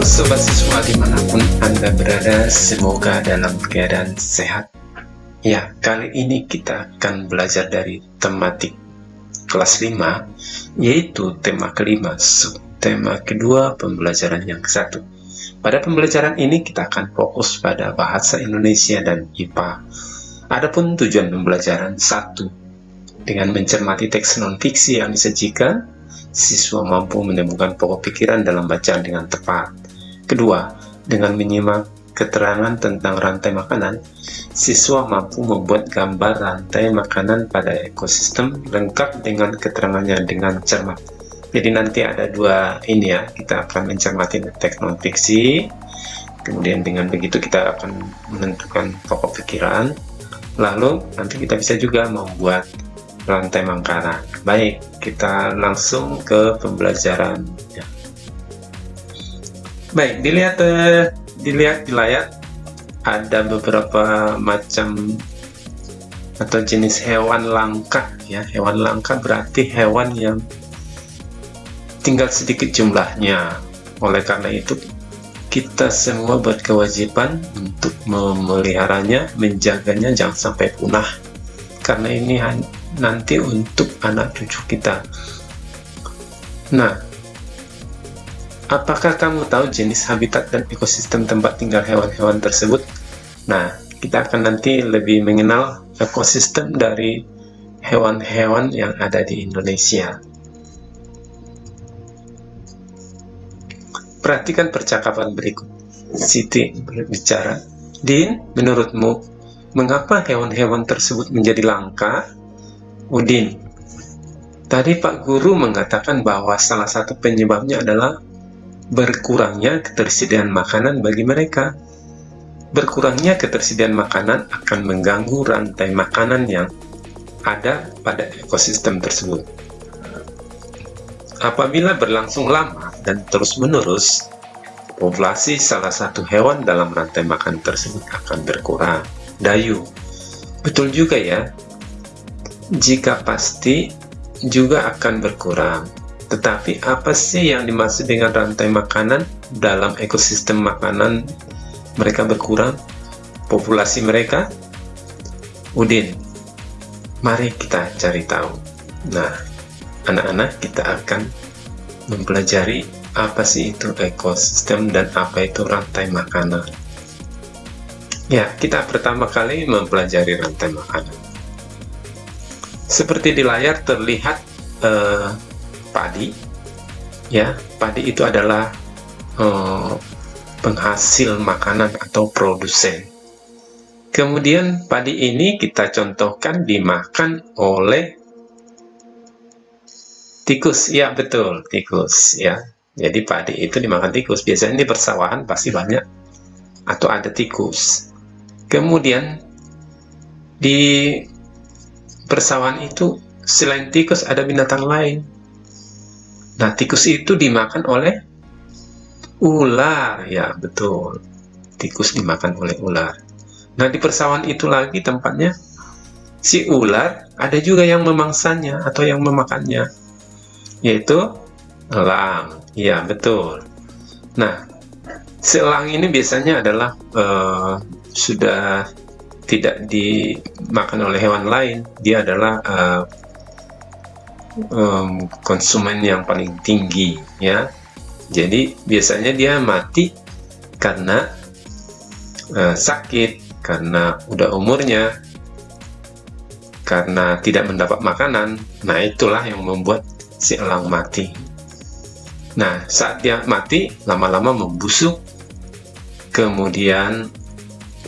Sobat siswa dimanapun Anda berada, semoga dalam keadaan sehat. Ya, kali ini kita akan belajar dari tematik kelas 5, yaitu tema kelima, subtema kedua, pembelajaran yang ke-1. Pada pembelajaran ini kita akan fokus pada bahasa Indonesia dan IPA. Adapun tujuan pembelajaran 1, dengan mencermati teks non-fiksi yang disajikan, siswa mampu menemukan pokok pikiran dalam bacaan dengan tepat. Kedua, dengan menyimak keterangan tentang rantai makanan, siswa mampu membuat gambar rantai makanan pada ekosistem lengkap dengan keterangannya dengan cermat. Jadi nanti ada dua ini ya, kita akan mencermati teks non-fiksi, kemudian dengan begitu kita akan menentukan pokok pikiran, lalu nanti kita bisa juga membuat rantai makanan. Baik, kita langsung ke pembelajaran. Baik, dilihat di layar ada beberapa macam atau jenis hewan langka ya. Hewan langka berarti hewan yang tinggal sedikit jumlahnya. Oleh karena itu kita semua berkewajiban untuk memeliharanya, menjaganya jangan sampai punah. Karena ini nanti untuk anak cucu kita. Nah, apakah kamu tahu jenis habitat dan ekosistem tempat tinggal hewan-hewan tersebut? Nah, kita akan nanti lebih mengenal ekosistem dari hewan-hewan yang ada di Indonesia. Perhatikan percakapan berikut. Siti berbicara, "Din, menurutmu mengapa hewan-hewan tersebut menjadi langka?" Udin, "Tadi Pak Guru mengatakan bahwa salah satu penyebabnya adalah berkurangnya ketersediaan makanan bagi mereka. Berkurangnya ketersediaan makanan akan mengganggu rantai makanan yang ada pada ekosistem tersebut. Apabila berlangsung lama dan terus-menerus, populasi salah satu hewan dalam rantai makan tersebut akan berkurang." Dayu, "Betul juga ya. Jika pasti juga akan berkurang. Tetapi apa sih yang dimaksud dengan rantai makanan dalam ekosistem makanan mereka berkurang? Populasi mereka?" Udin, "Mari kita cari tahu." Nah, anak-anak, kita akan mempelajari apa sih itu ekosistem dan apa itu rantai makanan. Ya, kita pertama kali mempelajari rantai makanan. Seperti di layar terlihat padi, ya. Padi itu adalah penghasil makanan atau produsen. Kemudian padi ini kita contohkan dimakan oleh tikus. Ya, betul, tikus ya. Jadi padi itu dimakan tikus. Biasanya di persawahan pasti banyak atau ada tikus. Kemudian di persawahan itu selain tikus ada binatang lain. Nah, tikus itu dimakan oleh ular. Ya, betul. Tikus dimakan oleh ular. Nah, di persawahan itu lagi tempatnya si ular ada juga yang memangsanya atau yang memakannya, yaitu elang. Ya, betul. Nah, si elang ini biasanya adalah sudah tidak dimakan oleh hewan lain. Dia adalah konsumen yang paling tinggi ya. Jadi biasanya dia mati karena sakit, karena udah umurnya, karena tidak mendapat makanan. Nah, itulah yang membuat si elang mati. Nah, saat dia mati lama-lama membusuk, kemudian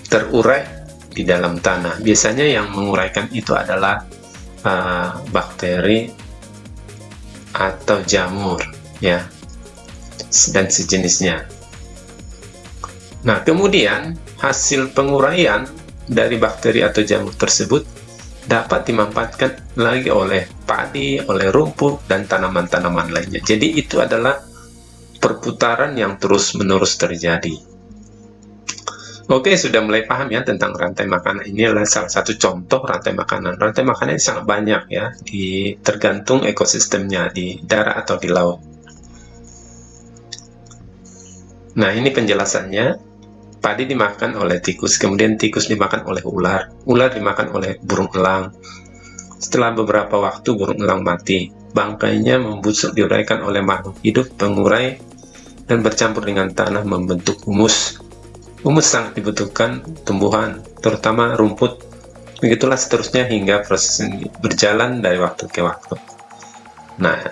terurai di dalam tanah. Biasanya yang menguraikan itu adalah bakteri atau jamur ya, dan sejenisnya. Nah, kemudian hasil penguraian dari bakteri atau jamur tersebut dapat dimanfaatkan lagi oleh padi, oleh rumput, dan tanaman-tanaman lainnya. Jadi itu adalah perputaran yang terus-menerus terjadi. Oke, sudah mulai paham ya tentang rantai makanan. Ini adalah salah satu contoh rantai makanan. Rantai makanan ini sangat banyak ya, tergantung ekosistemnya di darat atau di laut. Nah, ini penjelasannya. Padi dimakan oleh tikus, kemudian tikus dimakan oleh ular, ular dimakan oleh burung elang. Setelah beberapa waktu burung elang mati, bangkainya membusuk diuraikan oleh makhluk hidup pengurai dan bercampur dengan tanah membentuk humus. Humus sangat dibutuhkan tumbuhan, terutama rumput. Begitulah seterusnya hingga proses ini berjalan dari waktu ke waktu. Nah,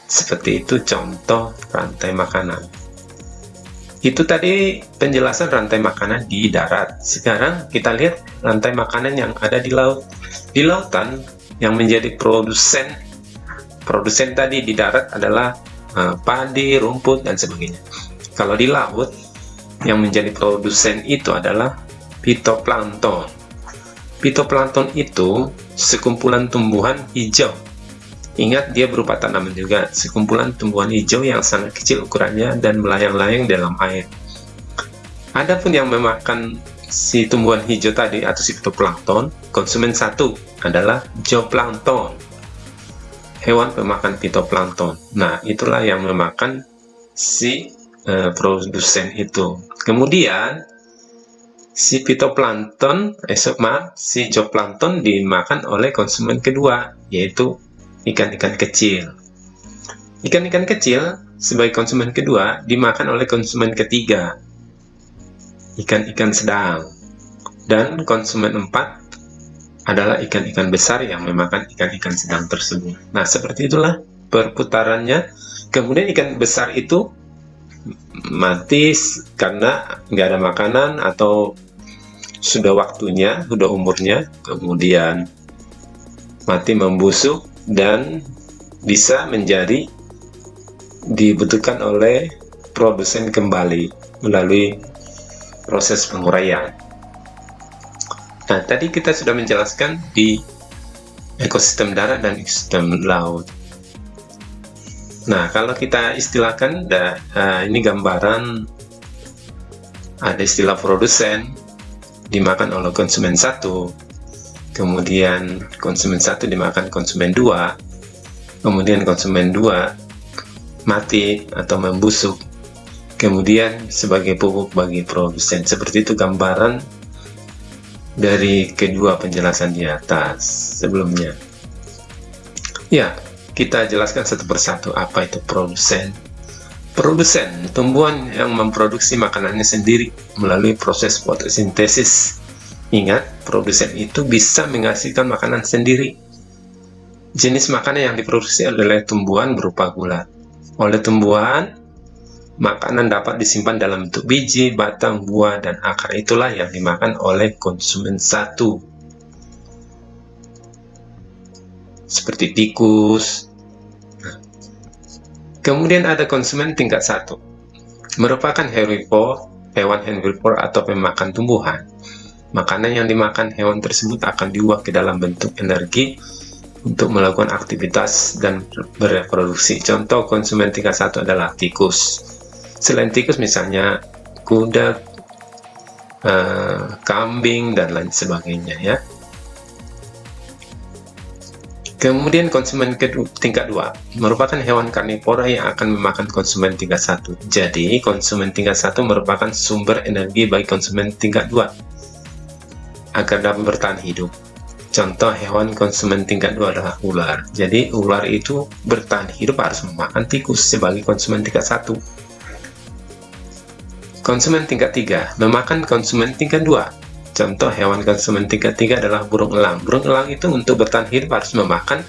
seperti itu contoh rantai makanan. Itu tadi penjelasan rantai makanan di darat. Sekarang kita lihat rantai makanan yang ada di laut. Di lautan yang menjadi produsen tadi di darat adalah padi, rumput, dan sebagainya. Kalau di laut yang menjadi produsen itu adalah fitoplankton. Fitoplankton itu sekumpulan tumbuhan hijau. Ingat, dia berupa tanaman juga, sekumpulan tumbuhan hijau yang sangat kecil ukurannya dan melayang-layang dalam air. Adapun yang memakan si tumbuhan hijau tadi atau si fitoplankton, konsumen satu adalah zooplankton, hewan pemakan fitoplankton. Nah, itulah yang memakan si produsen itu. Kemudian si fitoplankton, si zooplankton dimakan oleh konsumen kedua, yaitu ikan-ikan kecil. Ikan-ikan kecil sebagai konsumen kedua dimakan oleh konsumen ketiga, ikan-ikan sedang. Dan konsumen empat adalah ikan-ikan besar yang memakan ikan-ikan sedang tersebut. Nah, seperti itulah perputarannya. Kemudian ikan besar itu mati karena nggak ada makanan atau sudah waktunya, sudah umurnya, kemudian mati membusuk dan bisa menjadi dibutuhkan oleh produsen kembali melalui proses penguraian. Nah, tadi kita sudah menjelaskan di ekosistem darat dan ekosistem laut. Nah, kalau kita istilahkan, ini gambaran, ada istilah produsen dimakan oleh konsumen satu, kemudian konsumen satu dimakan konsumen dua, kemudian konsumen dua mati atau membusuk, kemudian sebagai pupuk bagi produsen. Seperti itu gambaran dari kedua penjelasan di atas sebelumnya. Ya, kita jelaskan satu persatu apa itu produsen. Produsen, tumbuhan yang memproduksi makanannya sendiri melalui proses fotosintesis. Ingat, produsen itu bisa menghasilkan makanan sendiri. Jenis makanan yang diproduksi oleh tumbuhan berupa gula. Oleh tumbuhan, makanan dapat disimpan dalam bentuk biji, batang, buah, dan akar. Itulah yang dimakan oleh konsumen satu. Seperti tikus. Kemudian ada konsumen tingkat satu. Merupakan herbivore, hewan herbivore atau pemakan tumbuhan. Makanan yang dimakan hewan tersebut akan diubah ke dalam bentuk energi untuk melakukan aktivitas dan bereproduksi. Contoh konsumen tingkat satu adalah tikus. Selain tikus misalnya kuda, kambing, dan lain sebagainya ya. Kemudian konsumen tingkat 2 merupakan hewan karnivora yang akan memakan konsumen tingkat 1. Jadi konsumen tingkat 1 merupakan sumber energi bagi konsumen tingkat 2 agar dapat bertahan hidup. Contoh hewan konsumen tingkat 2 adalah ular. Jadi ular itu bertahan hidup harus memakan tikus sebagai konsumen tingkat 1. Konsumen tingkat 3 memakan konsumen tingkat 2. Contoh hewan konsumen tingkat 3 adalah burung elang. Burung elang itu untuk bertahan hidup harus memakan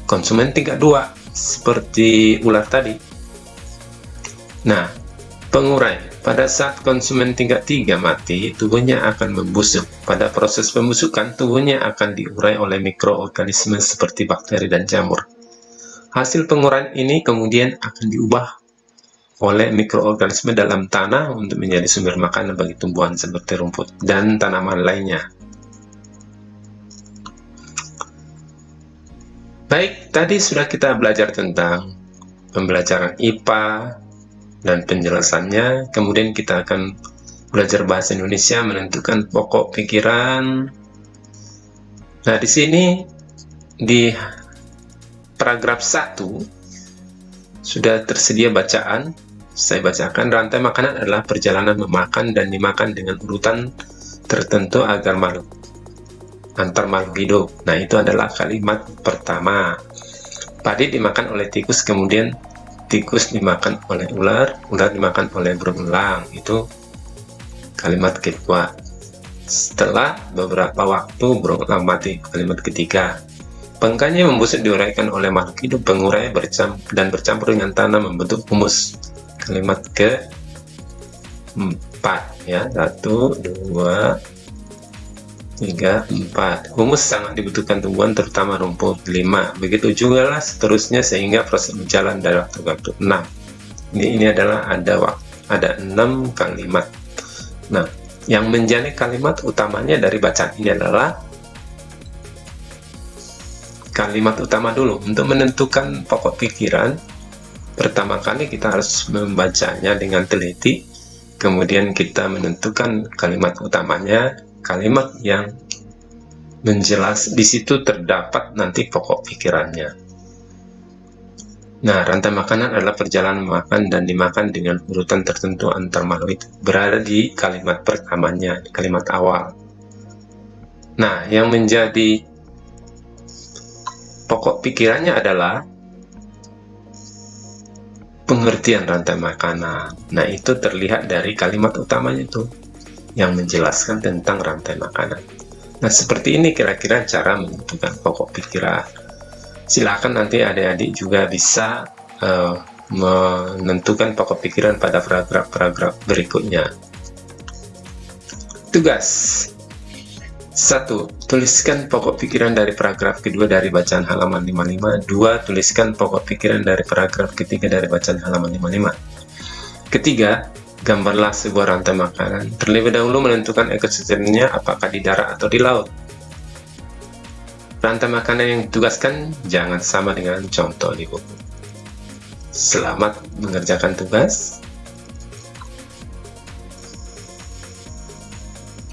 konsumen tingkat 2 seperti ular tadi. Nah, pengurai. Pada saat konsumen tingkat 3 mati, tubuhnya akan membusuk. Pada proses pembusukan, tubuhnya akan diurai oleh mikroorganisme seperti bakteri dan jamur. Hasil penguraian ini kemudian akan diubah oleh mikroorganisme dalam tanah untuk menjadi sumber makanan bagi tumbuhan seperti rumput dan tanaman lainnya. Baik, tadi sudah kita belajar tentang pembelajaran IPA dan penjelasannya. Kemudian kita akan belajar bahasa Indonesia, menentukan pokok pikiran. Nah, di sini di paragraf 1 sudah tersedia bacaan Saya bacakan, rantai makanan adalah perjalanan memakan dan dimakan dengan urutan tertentu agar antar makhluk hidup. Nah, itu adalah kalimat pertama. Padi dimakan oleh tikus, kemudian tikus dimakan oleh ular, ular dimakan oleh burung elang. Itu kalimat kedua. Setelah beberapa waktu, burung elang mati. Kalimat ketiga. Pengkanya membusuk diuraikan oleh makhluk hidup, pengurai dan bercampur dengan tanah membentuk humus. Kalimat keempat, ya, 1, 2, 3, 4. Humus sangat dibutuhkan tumbuhan, terutama rumput. 5. Begitu juga lah seterusnya sehingga proses berjalan dari waktu ke waktu. 6. Ini adalah ada 6 kalimat. Nah, yang menjadi kalimat utamanya dari bacaan ini adalah kalimat utama dulu. Untuk menentukan pokok pikiran, pertama kali kita harus membacanya dengan teliti, kemudian kita menentukan kalimat utamanya, kalimat yang menjelas. Di situ terdapat nanti pokok pikirannya. Nah, rantai makanan adalah perjalanan makan dan dimakan dengan urutan tertentu antar makhluk itu. Berada di kalimat pertamanya, di kalimat awal. Nah, yang menjadi pokok pikirannya adalah pengertian rantai makanan. Nah, itu terlihat dari kalimat utamanya itu yang menjelaskan tentang rantai makanan. Nah, seperti ini kira-kira cara menentukan pokok pikiran. Silakan nanti adik-adik juga bisa menentukan pokok pikiran pada paragraf-paragraf berikutnya. Tugas 1. Tuliskan pokok pikiran dari paragraf kedua dari bacaan halaman 55. 2. Tuliskan pokok pikiran dari paragraf ketiga dari bacaan halaman 55. Ketiga, gambarlah sebuah rantai makanan. Terlebih dahulu menentukan ekosistemnya, apakah di darat atau di laut. Rantai makanan yang ditugaskan jangan sama dengan contoh di buku. Selamat mengerjakan tugas.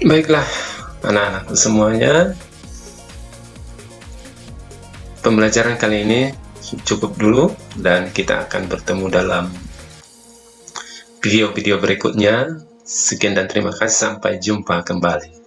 Baiklah, anak-anakku semuanya, pembelajaran kali ini cukup dulu dan kita akan bertemu dalam video-video berikutnya. Sekian dan terima kasih, sampai jumpa kembali.